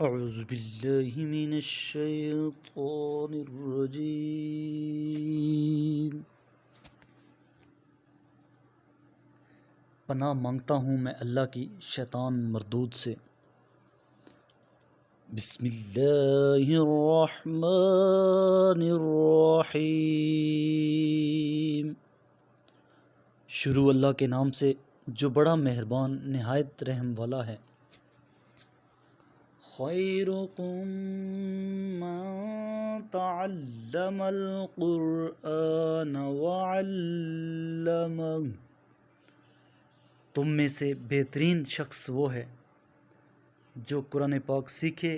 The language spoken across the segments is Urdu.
اعوذ باللہ من الشیطان الرجیم۔ پناہ مانگتا ہوں میں اللہ کی شیطان مردود سے۔ بسم اللہ الرحمن الرحیم۔ شروع اللہ کے نام سے جو بڑا مہربان نہایت رحم والا ہے۔ خیرکم من تعلم القرآن وعلمہ، تم میں سے بہترین شخص وہ ہے جو قرآن پاک سیکھے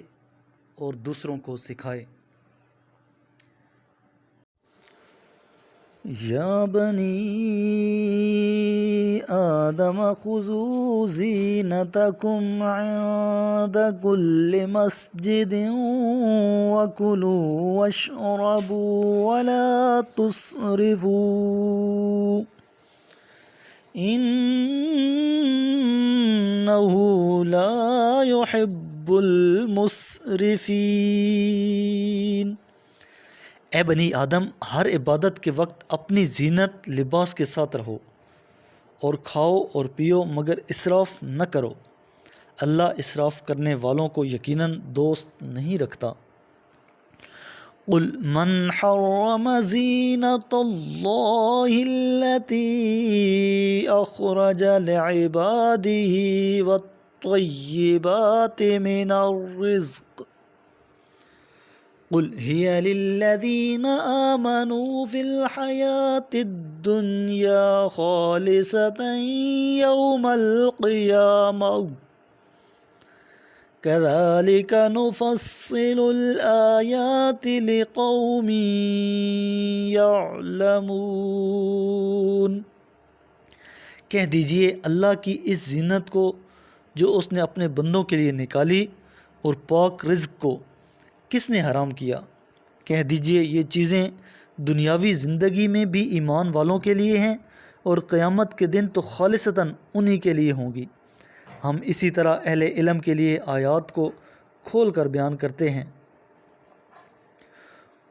اور دوسروں کو سکھائے۔ یا بنی آدم خذوا زینتکم عند کل مسجد وکلوا واشربوا ولا تسرفوا انہ لا يحب المسرفین۔ اے بنی آدم، ہر عبادت کے وقت اپنی زینت لباس کے ساتھ رہو اور کھاؤ اور پیو، مگر اسراف نہ کرو، اللہ اسراف کرنے والوں کو یقیناً دوست نہیں رکھتا۔ قل من حرم زینت اللہ التی اخرج لعباده والطیبات من الرزق قل هي للذین آمنوا فی الحیاة الدنیا خالصة یوم القیامہ کذالک نفصل الآیات لقوم یعلمون۔ کہہ دیجئے اللہ کی اس زینت کو جو اس نے اپنے بندوں کے لیے نکالی اور پاک رزق کو کس نے حرام کیا؟ کہہ دیجئے یہ چیزیں دنیاوی زندگی میں بھی ایمان والوں کے لیے ہیں اور قیامت کے دن تو خالصتاً انہی کے لیے ہوں گی۔ ہم اسی طرح اہل علم کے لیے آیات کو کھول کر بیان کرتے ہیں۔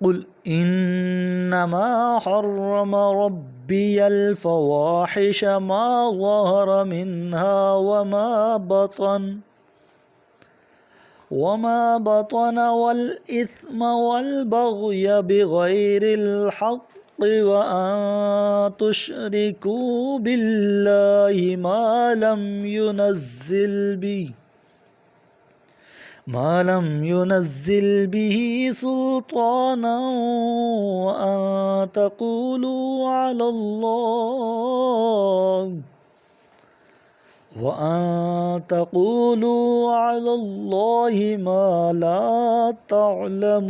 قل انما حرم ربی الفواحش ما ظہر منها وما بطن والإثم والبغي بغير الحق وأن تشركوا بالله ما لم ينزل به سلطانا وأن تقولوا على الله ما لا تعلمون۔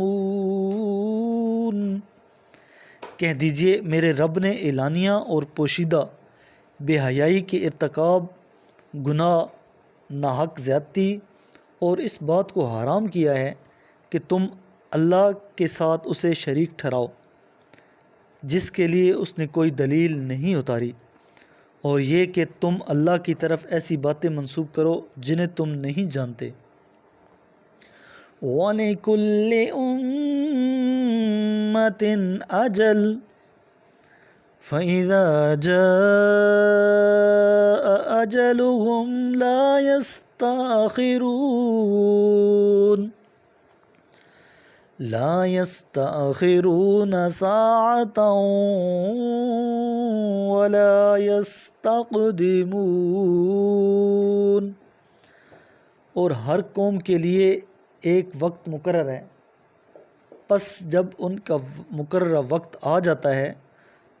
کہہ دیجئے میرے رب نے اعلانیہ اور پوشیدہ بے حیائی کے ارتکاب، گناہ، ناحق زیادتی اور اس بات کو حرام کیا ہے کہ تم اللہ کے ساتھ اسے شریک ٹھہراؤ جس کے لیے اس نے کوئی دلیل نہیں اتاری، اور یہ کہ تم اللہ کی طرف ایسی باتیں منسوب کرو جنہیں تم نہیں جانتے۔ وَلِكُلِّ أُمَّةٍ أَجَلٌ فَإِذَا جَاءَ أَجَلُهُمْ لَا يَسْتَأْخِرُونَ سَاعَةً وَلَا يَسْتَقْدِمُونَ۔ اور ہر قوم کے لیے ایک وقت مقرر ہے، پس جب ان کا مقررہ وقت آ جاتا ہے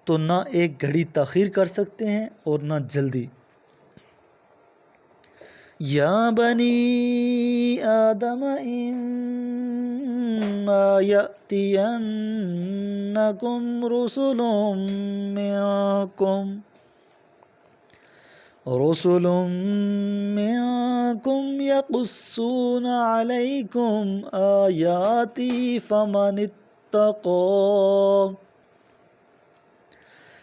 تو نہ ایک گھڑی تاخیر کر سکتے ہیں اور نہ جلدی۔ یا بنی آدم اما یأتینکم رسل منکم یقصون علیکم آیاتی فمن اتقی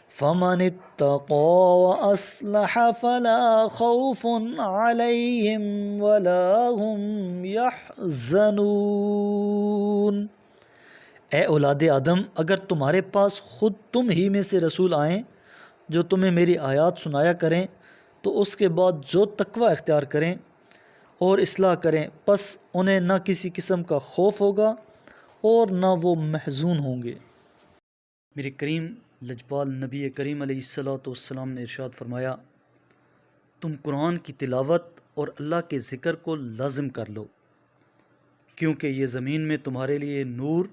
فمن اتقى وأصلح فلا خوف عليهم ولا هم يحزنون۔ اے اولاد آدم، اگر تمہارے پاس خود تم ہی میں سے رسول آئیں جو تمہیں میری آیات سنایا کریں تو اس کے بعد جو تقوی اختیار کریں اور اصلاح کریں، پس انہیں نہ کسی قسم کا خوف ہوگا اور نہ وہ محزون ہوں گے۔ میرے کریم لجپال نبی کریم علیہ السلام نے ارشاد فرمایا، تم قرآن کی تلاوت اور اللہ کے ذکر کو لازم کر لو، کیونکہ یہ زمین میں تمہارے لیے نور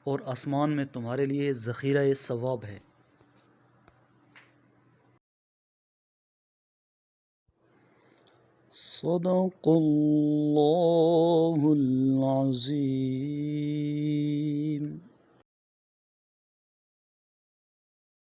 اور آسمان میں تمہارے لیے ذخیرہ ثواب ہے۔ صدق اللہ العظیم۔